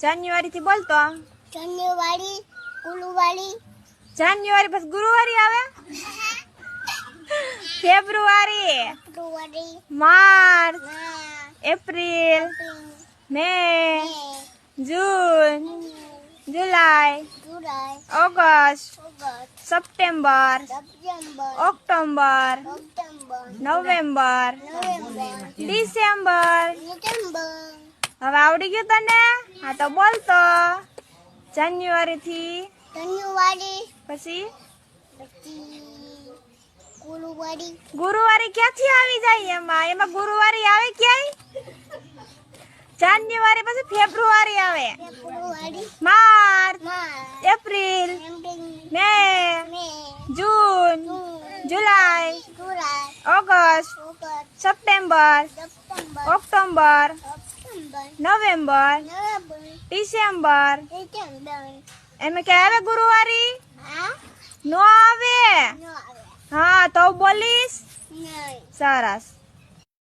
જાન્યુઆરી થી બોલતો. જાન્યુઆરી, ગુરુવારી, જાન્યુઆરી પછી ગુરુવારી આવે. ફેબ્રુઆરી, ફેબ્રુઆરી, માર્ચ, માર્ચ, એપ્રિલ, મે, મે, જૂન, જુલાઈ, જુલાઈ, ઓગસ્ટ, ઓગસ્ટ, સપ્ટેમ્બર, સપ્ટેમ્બર, ઓક્ટોબર, ઓક્ટોબર, નવેમ્બર, નવેમ્બર, ડિસેમ્બર. ડિસેમ્બર. હવે આવડી ગયું તને? હા તો બોલતો. જાન્યુઆરી થી જાન્યુઆરી, પછી પછી ગુરુવારી, ગુરુવારી ક્યાંથી આવી જાય? એમાં ગુરુવારી આવે ક્યાંય? જાન્યુઆરી પછી ફેબ્રુઆરી આવે, ફેબ્રુઆરી, માર્ચ, માર્ચ, એપ્રિલ, એપ્રિલ, મે, મે, જૂન, જૂન, જુલાઈ, જુલાઈ, ઓગસ્ટ, ઓગસ્ટ, સપ્ટેમ્બર, સપ્ટેમ્બર, ઓક્ટોબર, ઓક્ટોબર, નવેમ્બર, નવેમ્બર, ડિસેમ્બર. ડિસેમ્બર. એમાં ક્યાં આવે ગુરુવારી? હા, નો આવે. ન આવે, હા તો બોલીશ. નહીં. સરસ.